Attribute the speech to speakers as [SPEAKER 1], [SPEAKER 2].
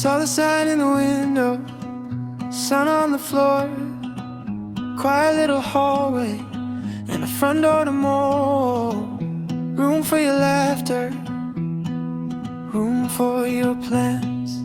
[SPEAKER 1] Saw the sign in the window, sun on the floor, quiet little hallway, and a front door to more. Room for your laughter, room for your plans.